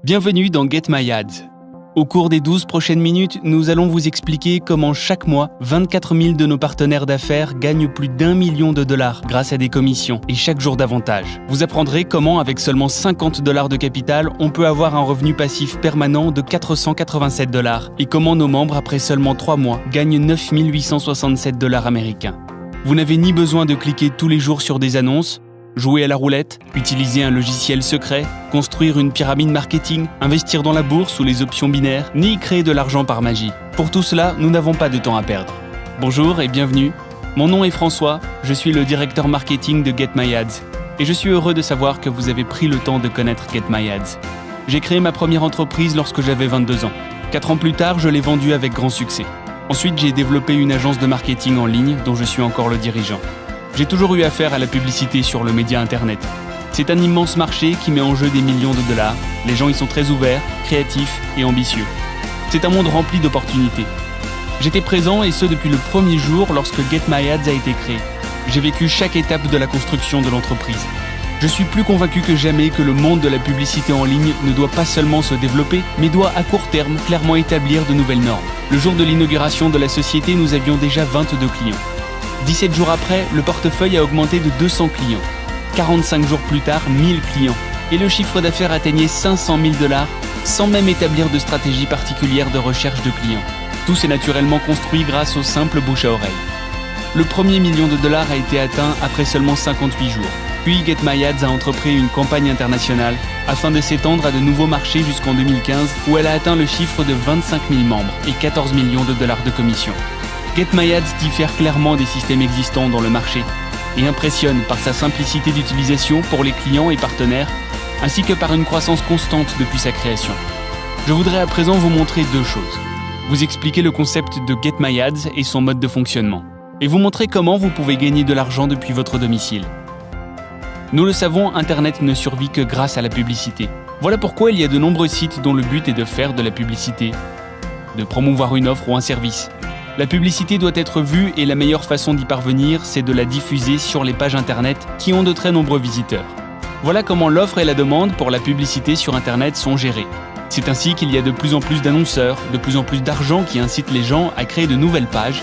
Bienvenue dans Get My Ads. Au cours des 12 prochaines minutes, nous allons vous expliquer comment chaque mois, 24 000 de nos partenaires d'affaires gagnent plus d'1 million de dollars grâce à des commissions et chaque jour davantage. Vous apprendrez comment, avec seulement 50 dollars de capital, on peut avoir un revenu passif permanent de 487 dollars et comment nos membres, après seulement 3 mois, gagnent 9 867 dollars américains. Vous n'avez ni besoin de cliquer tous les jours sur des annonces, jouer à la roulette, utiliser un logiciel secret, construire une pyramide marketing, investir dans la bourse ou les options binaires, ni créer de l'argent par magie. Pour tout cela, nous n'avons pas de temps à perdre. Bonjour et bienvenue. Mon nom est François, je suis le directeur marketing de Get My Ads. Et je suis heureux de savoir que vous avez pris le temps de connaître Get My Ads. J'ai créé ma première entreprise lorsque j'avais 22 ans. 4 ans plus tard, je l'ai vendue avec grand succès. Ensuite, j'ai développé une agence de marketing en ligne dont je suis encore le dirigeant. J'ai toujours eu affaire à la publicité sur le média internet. C'est un immense marché qui met en jeu des millions de dollars. Les gens y sont très ouverts, créatifs et ambitieux. C'est un monde rempli d'opportunités. J'étais présent et ce depuis le premier jour lorsque Get My Ads a été créé. J'ai vécu chaque étape de la construction de l'entreprise. Je suis plus convaincu que jamais que le monde de la publicité en ligne ne doit pas seulement se développer, mais doit à court terme clairement établir de nouvelles normes. Le jour de l'inauguration de la société, nous avions déjà 22 clients. 17 jours après, le portefeuille a augmenté de 200 clients. 45 jours plus tard, 1000 clients. Et le chiffre d'affaires atteignait 500 000 dollars sans même établir de stratégie particulière de recherche de clients. Tout s'est naturellement construit grâce au simple bouche à oreille. Le premier million de dollars a été atteint après seulement 58 jours. Puis Get My Ads a entrepris une campagne internationale afin de s'étendre à de nouveaux marchés jusqu'en 2015 où elle a atteint le chiffre de 25 000 membres et 14 millions de dollars de commissions. Get My Ads diffère clairement des systèmes existants dans le marché et impressionne par sa simplicité d'utilisation pour les clients et partenaires, ainsi que par une croissance constante depuis sa création. Je voudrais à présent vous montrer 2 choses. Vous expliquer le concept de Get My Ads et son mode de fonctionnement, et vous montrer comment vous pouvez gagner de l'argent depuis votre domicile. Nous le savons, Internet ne survit que grâce à la publicité. Voilà pourquoi il y a de nombreux sites dont le but est de faire de la publicité, de promouvoir une offre ou un service. La publicité doit être vue et la meilleure façon d'y parvenir, c'est de la diffuser sur les pages Internet qui ont de très nombreux visiteurs. Voilà comment l'offre et la demande pour la publicité sur Internet sont gérées. C'est ainsi qu'il y a de plus en plus d'annonceurs, de plus en plus d'argent qui incite les gens à créer de nouvelles pages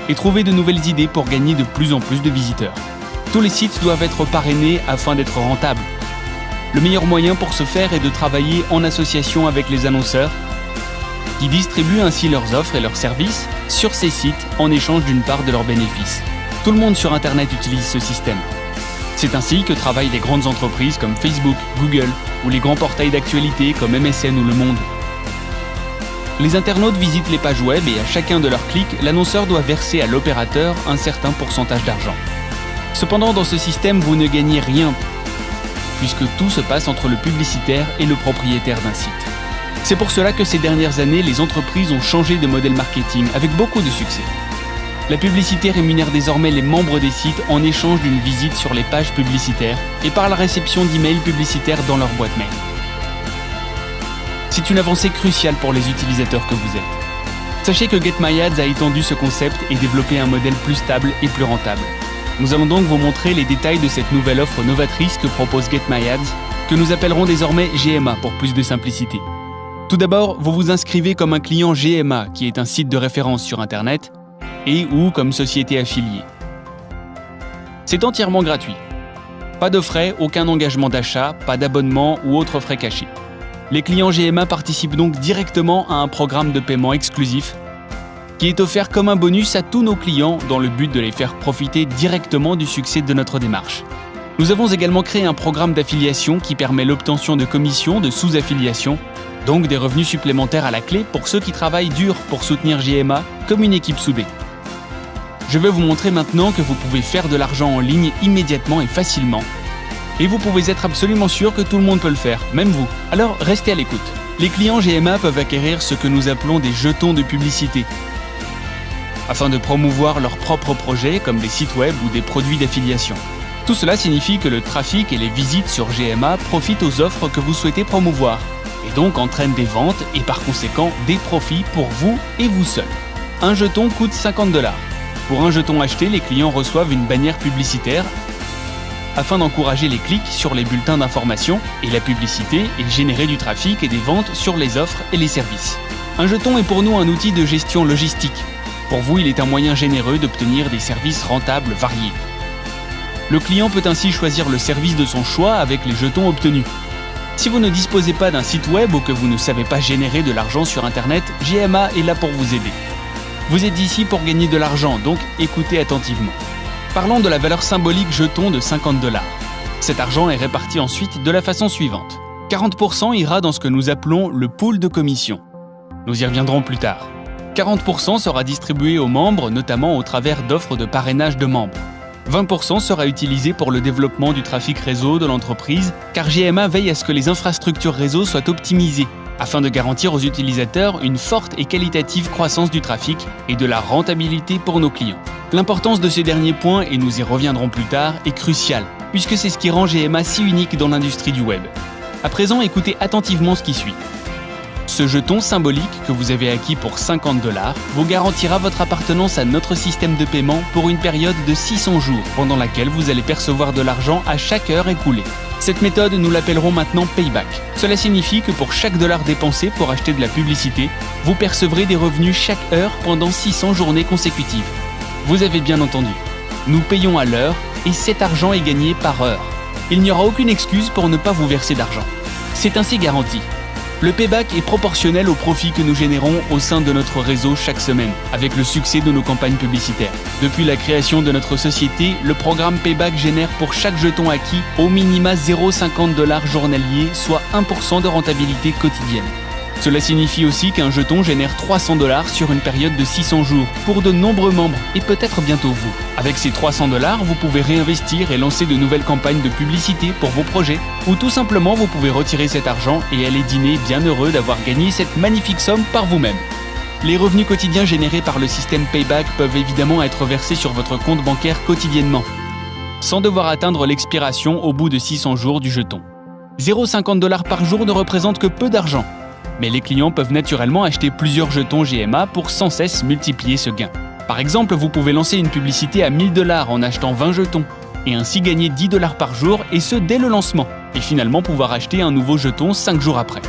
et trouver de nouvelles idées pour gagner de plus en plus de visiteurs. Tous les sites doivent être parrainés afin d'être rentables. Le meilleur moyen pour ce faire est de travailler en association avec les annonceurs qui distribuent ainsi leurs offres et leurs services sur ces sites en échange d'une part de leurs bénéfices. Tout le monde sur Internet utilise ce système. C'est ainsi que travaillent les grandes entreprises comme Facebook, Google ou les grands portails d'actualité comme MSN ou Le Monde. Les internautes visitent les pages web et à chacun de leurs clics, l'annonceur doit verser à l'opérateur un certain pourcentage d'argent. Cependant, dans ce système, vous ne gagnez rien puisque tout se passe entre le publicitaire et le propriétaire d'un site. C'est pour cela que ces dernières années, les entreprises ont changé de modèle marketing avec beaucoup de succès. La publicité rémunère désormais les membres des sites en échange d'une visite sur les pages publicitaires et par la réception d'emails publicitaires dans leur boîte mail. C'est une avancée cruciale pour les utilisateurs que vous êtes. Sachez que Get My Ads a étendu ce concept et développé un modèle plus stable et plus rentable. Nous allons donc vous montrer les détails de cette nouvelle offre novatrice que propose Get My Ads, que nous appellerons désormais GMA pour plus de simplicité. Tout d'abord, vous vous inscrivez comme un client GMA, qui est un site de référence sur Internet, et ou comme société affiliée. C'est entièrement gratuit. Pas de frais, aucun engagement d'achat, pas d'abonnement ou autres frais cachés. Les clients GMA participent donc directement à un programme de paiement exclusif qui est offert comme un bonus à tous nos clients dans le but de les faire profiter directement du succès de notre démarche. Nous avons également créé un programme d'affiliation qui permet l'obtention de commissions de sous-affiliation, donc des revenus supplémentaires à la clé pour ceux qui travaillent dur pour soutenir GMA comme une équipe soudée. Je vais vous montrer maintenant que vous pouvez faire de l'argent en ligne immédiatement et facilement. Et vous pouvez être absolument sûr que tout le monde peut le faire, même vous. Alors restez à l'écoute. Les clients GMA peuvent acquérir ce que nous appelons des jetons de publicité, afin de promouvoir leurs propres projets comme des sites web ou des produits d'affiliation. Tout cela signifie que le trafic et les visites sur GMA profitent aux offres que vous souhaitez promouvoir, et donc entraînent des ventes et par conséquent des profits pour vous et vous seul. Un jeton coûte 50 $. Pour un jeton acheté, les clients reçoivent une bannière publicitaire afin d'encourager les clics sur les bulletins d'information et la publicité et générer du trafic et des ventes sur les offres et les services. Un jeton est pour nous un outil de gestion logistique. Pour vous, il est un moyen généreux d'obtenir des services rentables variés. Le client peut ainsi choisir le service de son choix avec les jetons obtenus. Si vous ne disposez pas d'un site web ou que vous ne savez pas générer de l'argent sur Internet, GMA est là pour vous aider. Vous êtes ici pour gagner de l'argent, donc écoutez attentivement. Parlons de la valeur symbolique jeton de $50. Cet argent est réparti ensuite de la façon suivante. 40% ira dans ce que nous appelons le pool de commission. Nous y reviendrons plus tard. 40% sera distribué aux membres, notamment au travers d'offres de parrainage de membres. 20% sera utilisé pour le développement du trafic réseau de l'entreprise, car GMA veille à ce que les infrastructures réseau soient optimisées, afin de garantir aux utilisateurs une forte et qualitative croissance du trafic et de la rentabilité pour nos clients. L'importance de ce dernier point, et nous y reviendrons plus tard, est cruciale, puisque c'est ce qui rend GMA si unique dans l'industrie du web. À présent, écoutez attentivement ce qui suit. Ce jeton symbolique que vous avez acquis pour $50 vous garantira votre appartenance à notre système de paiement pour une période de 600 jours, pendant laquelle vous allez percevoir de l'argent à chaque heure écoulée. Cette méthode, nous l'appellerons maintenant Payback. Cela signifie que pour chaque dollar dépensé pour acheter de la publicité, vous percevrez des revenus chaque heure pendant 600 journées consécutives. Vous avez bien entendu. Nous payons à l'heure et cet argent est gagné par heure. Il n'y aura aucune excuse pour ne pas vous verser d'argent. C'est ainsi garanti. Le payback est proportionnel au profit que nous générons au sein de notre réseau chaque semaine, avec le succès de nos campagnes publicitaires. Depuis la création de notre société, le programme Payback génère pour chaque jeton acquis au minima $0,50 journalier, soit 1% de rentabilité quotidienne. Cela signifie aussi qu'un jeton génère $300 sur une période de 600 jours pour de nombreux membres et peut-être bientôt vous. Avec ces $300, vous pouvez réinvestir et lancer de nouvelles campagnes de publicité pour vos projets ou tout simplement vous pouvez retirer cet argent et aller dîner bien heureux d'avoir gagné cette magnifique somme par vous-même. Les revenus quotidiens générés par le système Payback peuvent évidemment être versés sur votre compte bancaire quotidiennement, sans devoir atteindre l'expiration au bout de 600 jours du jeton. $0,50 par jour ne représente que peu d'argent. Mais les clients peuvent naturellement acheter plusieurs jetons GMA pour sans cesse multiplier ce gain. Par exemple, vous pouvez lancer une publicité à $1000 en achetant 20 jetons, et ainsi gagner $10 par jour, et ce dès le lancement, et finalement pouvoir acheter un nouveau jeton 5 jours après.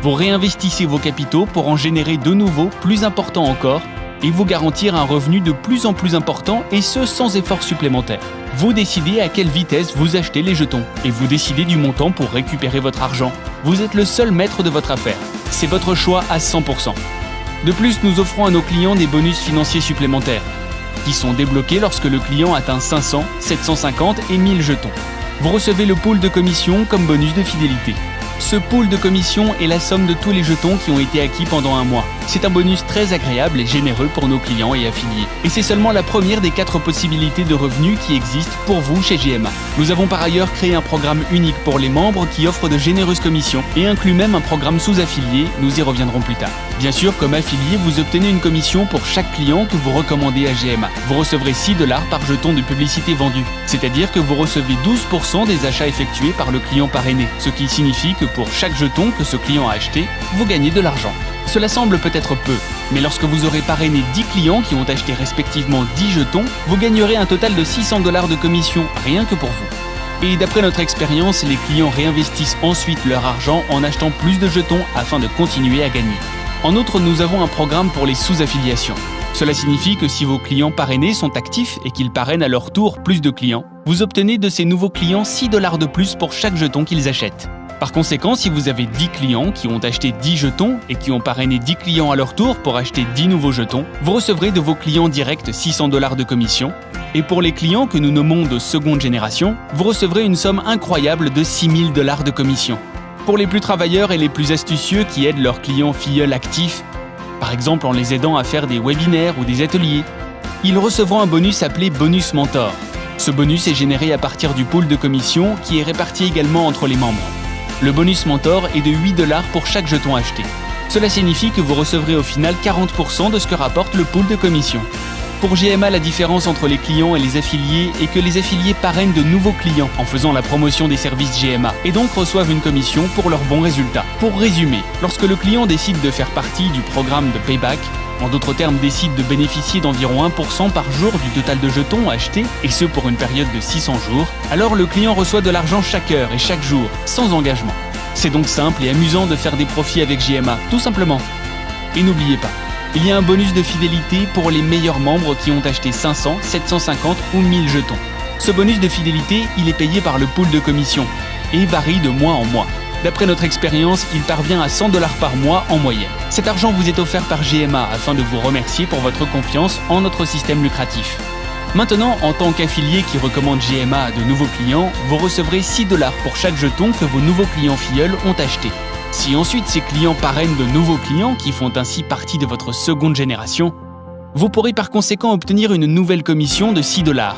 Vous réinvestissez vos capitaux pour en générer de nouveaux, plus importants encore, et vous garantir un revenu de plus en plus important, et ce sans effort supplémentaire. Vous décidez à quelle vitesse vous achetez les jetons, et vous décidez du montant pour récupérer votre argent. Vous êtes le seul maître de votre affaire. C'est votre choix à 100%. De plus, nous offrons à nos clients des bonus financiers supplémentaires, qui sont débloqués lorsque le client atteint 500, 750 et 1000 jetons. Vous recevez le pool de commission comme bonus de fidélité. Ce pool de commission est la somme de tous les jetons qui ont été acquis pendant un mois. C'est un bonus très agréable et généreux pour nos clients et affiliés. Et c'est seulement la première des 4 possibilités de revenus qui existent pour vous chez GMA. Nous avons par ailleurs créé un programme unique pour les membres qui offre de généreuses commissions et inclut même un programme sous-affilié, nous y reviendrons plus tard. Bien sûr, comme affilié, vous obtenez une commission pour chaque client que vous recommandez à GMA. Vous recevrez $6 par jeton de publicité vendu, c'est-à-dire que vous recevez 12% des achats effectués par le client parrainé, ce qui signifie que pour chaque jeton que ce client a acheté, vous gagnez de l'argent. Cela semble peut-être peu, mais lorsque vous aurez parrainé 10 clients qui ont acheté respectivement 10 jetons, vous gagnerez un total de $600 de commission, rien que pour vous. Et d'après notre expérience, les clients réinvestissent ensuite leur argent en achetant plus de jetons afin de continuer à gagner. En outre, nous avons un programme pour les sous-affiliations. Cela signifie que si vos clients parrainés sont actifs et qu'ils parrainent à leur tour plus de clients, vous obtenez de ces nouveaux clients $6 de plus pour chaque jeton qu'ils achètent. Par conséquent, si vous avez 10 clients qui ont acheté 10 jetons et qui ont parrainé 10 clients à leur tour pour acheter 10 nouveaux jetons, vous recevrez de vos clients directs $600 de commission. Et pour les clients que nous nommons de seconde génération, vous recevrez une somme incroyable de $6000 de commission. Pour les plus travailleurs et les plus astucieux qui aident leurs clients filleuls actifs, par exemple en les aidant à faire des webinaires ou des ateliers, ils recevront un bonus appelé Bonus Mentor. Ce bonus est généré à partir du pool de commission qui est réparti également entre les membres. Le bonus mentor est de $8 pour chaque jeton acheté. Cela signifie que vous recevrez au final 40% de ce que rapporte le pool de commission. Pour GMA, la différence entre les clients et les affiliés est que les affiliés parrainent de nouveaux clients en faisant la promotion des services GMA et donc reçoivent une commission pour leurs bons résultats. Pour résumer, lorsque le client décide de faire partie du programme de Payback, en d'autres termes décide de bénéficier d'environ 1% par jour du total de jetons achetés, et ce pour une période de 600 jours, alors le client reçoit de l'argent chaque heure et chaque jour, sans engagement. C'est donc simple et amusant de faire des profits avec JMA, tout simplement. Et n'oubliez pas, il y a un bonus de fidélité pour les meilleurs membres qui ont acheté 500, 750 ou 1000 jetons. Ce bonus de fidélité, il est payé par le pool de commission et varie de mois en mois. D'après notre expérience, il parvient à 100 $ par mois en moyenne. Cet argent vous est offert par JMA afin de vous remercier pour votre confiance en notre système lucratif. Maintenant, en tant qu'affilié qui recommande JMA à de nouveaux clients, vous recevrez 6 $ pour chaque jeton que vos nouveaux clients filleuls ont acheté. Si ensuite ces clients parrainent de nouveaux clients qui font ainsi partie de votre seconde génération, vous pourrez par conséquent obtenir une nouvelle commission de 6 $.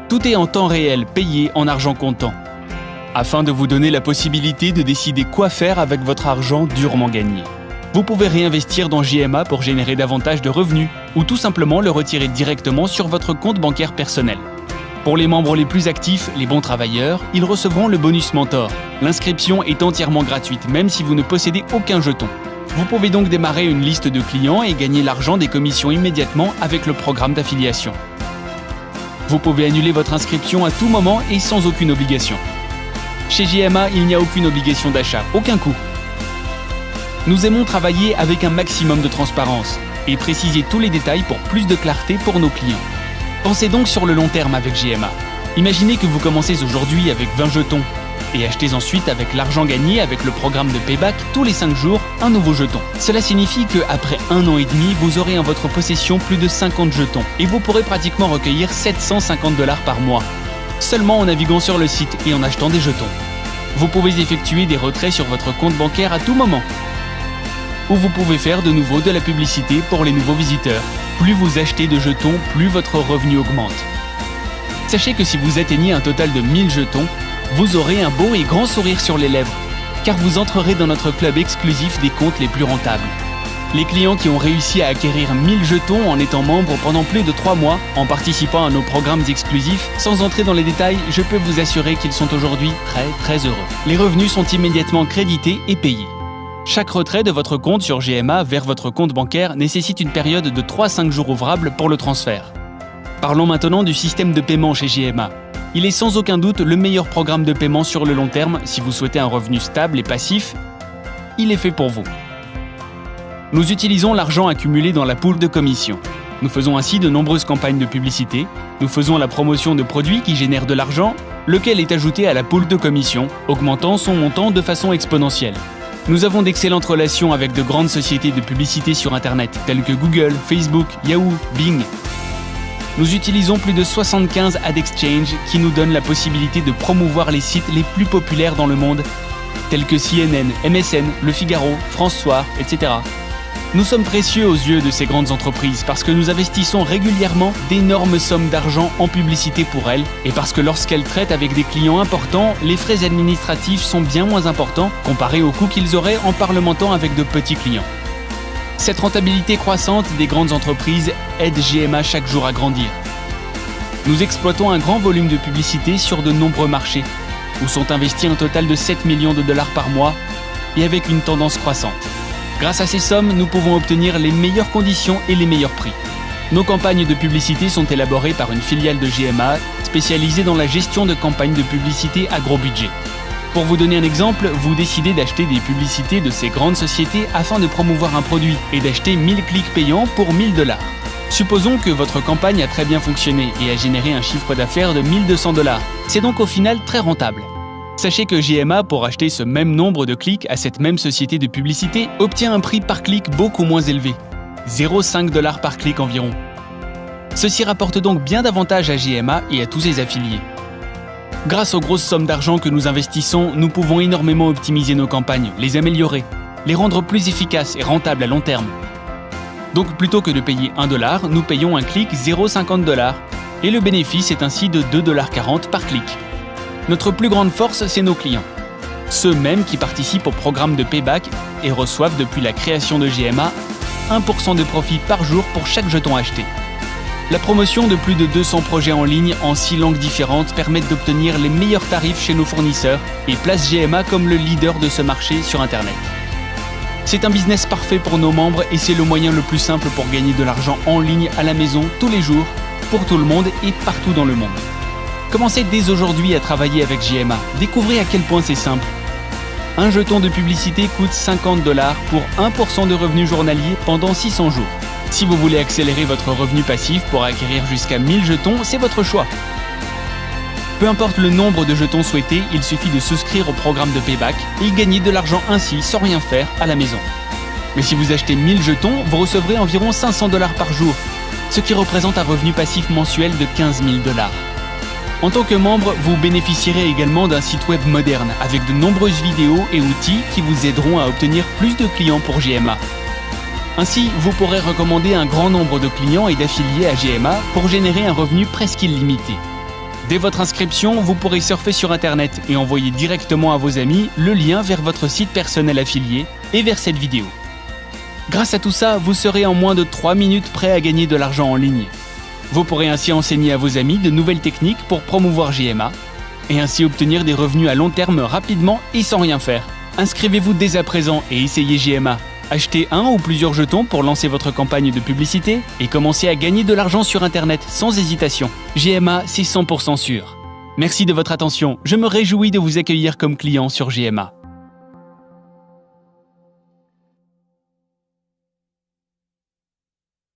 Tout est en temps réel, payé en argent comptant, afin de vous donner la possibilité de décider quoi faire avec votre argent durement gagné. Vous pouvez réinvestir dans JMA pour générer davantage de revenus ou tout simplement le retirer directement sur votre compte bancaire personnel. Pour les membres les plus actifs, les bons travailleurs, ils recevront le bonus mentor. L'inscription est entièrement gratuite, même si vous ne possédez aucun jeton. Vous pouvez donc démarrer une liste de clients et gagner l'argent des commissions immédiatement avec le programme d'affiliation. Vous pouvez annuler votre inscription à tout moment et sans aucune obligation. Chez JMA, il n'y a aucune obligation d'achat, aucun coût. Nous aimons travailler avec un maximum de transparence et préciser tous les détails pour plus de clarté pour nos clients. Pensez donc sur le long terme avec JMA. Imaginez que vous commencez aujourd'hui avec 20 jetons et achetez ensuite avec l'argent gagné avec le programme de payback tous les 5 jours un nouveau jeton. Cela signifie qu'après 1 an et demi, vous aurez en votre possession plus de 50 jetons et vous pourrez pratiquement recueillir 750 $ par mois, seulement en naviguant sur le site et en achetant des jetons. Vous pouvez effectuer des retraits sur votre compte bancaire à tout moment, ou vous pouvez faire de nouveau de la publicité pour les nouveaux visiteurs. Plus vous achetez de jetons, plus votre revenu augmente. Sachez que si vous atteignez un total de 1000 jetons, vous aurez un beau et grand sourire sur les lèvres, car vous entrerez dans notre club exclusif des comptes les plus rentables. Les clients qui ont réussi à acquérir 1000 jetons en étant membres pendant plus de 3 mois, en participant à nos programmes exclusifs, sans entrer dans les détails, je peux vous assurer qu'ils sont aujourd'hui très heureux. Les revenus sont immédiatement crédités et payés. Chaque retrait de votre compte sur JMA vers votre compte bancaire nécessite une période de 3-5 jours ouvrables pour le transfert. Parlons maintenant du système de paiement chez JMA. Il est sans aucun doute le meilleur programme de paiement sur le long terme si vous souhaitez un revenu stable et passif. Il est fait pour vous. Nous utilisons l'argent accumulé dans la pool de commission. Nous faisons ainsi de nombreuses campagnes de publicité. Nous faisons la promotion de produits qui génèrent de l'argent, lequel est ajouté à la pool de commission, augmentant son montant de façon exponentielle. Nous avons d'excellentes relations avec de grandes sociétés de publicité sur Internet, telles que Google, Facebook, Yahoo, Bing. Nous utilisons plus de 75 ad exchange qui nous donnent la possibilité de promouvoir les sites les plus populaires dans le monde, tels que CNN, MSN, Le Figaro, France Soir, etc. Nous sommes précieux aux yeux de ces grandes entreprises parce que nous investissons régulièrement d'énormes sommes d'argent en publicité pour elles et parce que lorsqu'elles traitent avec des clients importants, les frais administratifs sont bien moins importants comparés aux coûts qu'ils auraient en parlementant avec de petits clients. Cette rentabilité croissante des grandes entreprises aide JMA chaque jour à grandir. Nous exploitons un grand volume de publicité sur de nombreux marchés, où sont investis un total de 7 millions de $ par mois et avec une tendance croissante. Grâce à ces sommes, nous pouvons obtenir les meilleures conditions et les meilleurs prix. Nos campagnes de publicité sont élaborées par une filiale de JMA spécialisée dans la gestion de campagnes de publicité à gros budget. Pour vous donner un exemple, vous décidez d'acheter des publicités de ces grandes sociétés afin de promouvoir un produit et d'acheter 1000 clics payants pour 1000 $. Supposons que votre campagne a très bien fonctionné et a généré un chiffre d'affaires de 1200 $. C'est donc au final très rentable. Sachez que JMA, pour acheter ce même nombre de clics à cette même société de publicité, obtient un prix par clic beaucoup moins élevé, 0,5 $ par clic environ. Ceci rapporte donc bien davantage à JMA et à tous ses affiliés. Grâce aux grosses sommes d'argent que nous investissons, nous pouvons énormément optimiser nos campagnes, les améliorer, les rendre plus efficaces et rentables à long terme. Donc plutôt que de payer 1 $, nous payons un clic 0,50 $ et le bénéfice est ainsi de 2,40 $ par clic. Notre plus grande force, c'est nos clients. Ceux mêmes qui participent au programme de payback et reçoivent depuis la création de JMA 1% de profit par jour pour chaque jeton acheté. La promotion de plus de 200 projets en ligne en 6 langues différentes permet d'obtenir les meilleurs tarifs chez nos fournisseurs et place JMA comme le leader de ce marché sur Internet. C'est un business parfait pour nos membres et c'est le moyen le plus simple pour gagner de l'argent en ligne à la maison tous les jours, pour tout le monde et partout dans le monde. Commencez dès aujourd'hui à travailler avec JMA. Découvrez à quel point c'est simple. Un jeton de publicité coûte 50 $ pour 1% de revenus journaliers pendant 600 jours. Si vous voulez accélérer votre revenu passif pour acquérir jusqu'à 1000 jetons, c'est votre choix. Peu importe le nombre de jetons souhaités, il suffit de souscrire au programme de payback et gagner de l'argent ainsi sans rien faire à la maison. Mais si vous achetez 1000 jetons, vous recevrez environ 500 $ par jour, ce qui représente un revenu passif mensuel de 15 000 $. En tant que membre, vous bénéficierez également d'un site web moderne avec de nombreuses vidéos et outils qui vous aideront à obtenir plus de clients pour JMA. Ainsi, vous pourrez recommander un grand nombre de clients et d'affiliés à JMA pour générer un revenu presque illimité. Dès votre inscription, vous pourrez surfer sur Internet et envoyer directement à vos amis le lien vers votre site personnel affilié et vers cette vidéo. Grâce à tout ça, vous serez en moins de 3 minutes prêt à gagner de l'argent en ligne. Vous pourrez ainsi enseigner à vos amis de nouvelles techniques pour promouvoir JMA et ainsi obtenir des revenus à long terme rapidement et sans rien faire. Inscrivez-vous dès à présent et essayez JMA. Achetez un ou plusieurs jetons pour lancer votre campagne de publicité et commencez à gagner de l'argent sur Internet sans hésitation. JMA, c'est 100% sûr. Merci de votre attention. Je me réjouis de vous accueillir comme client sur JMA.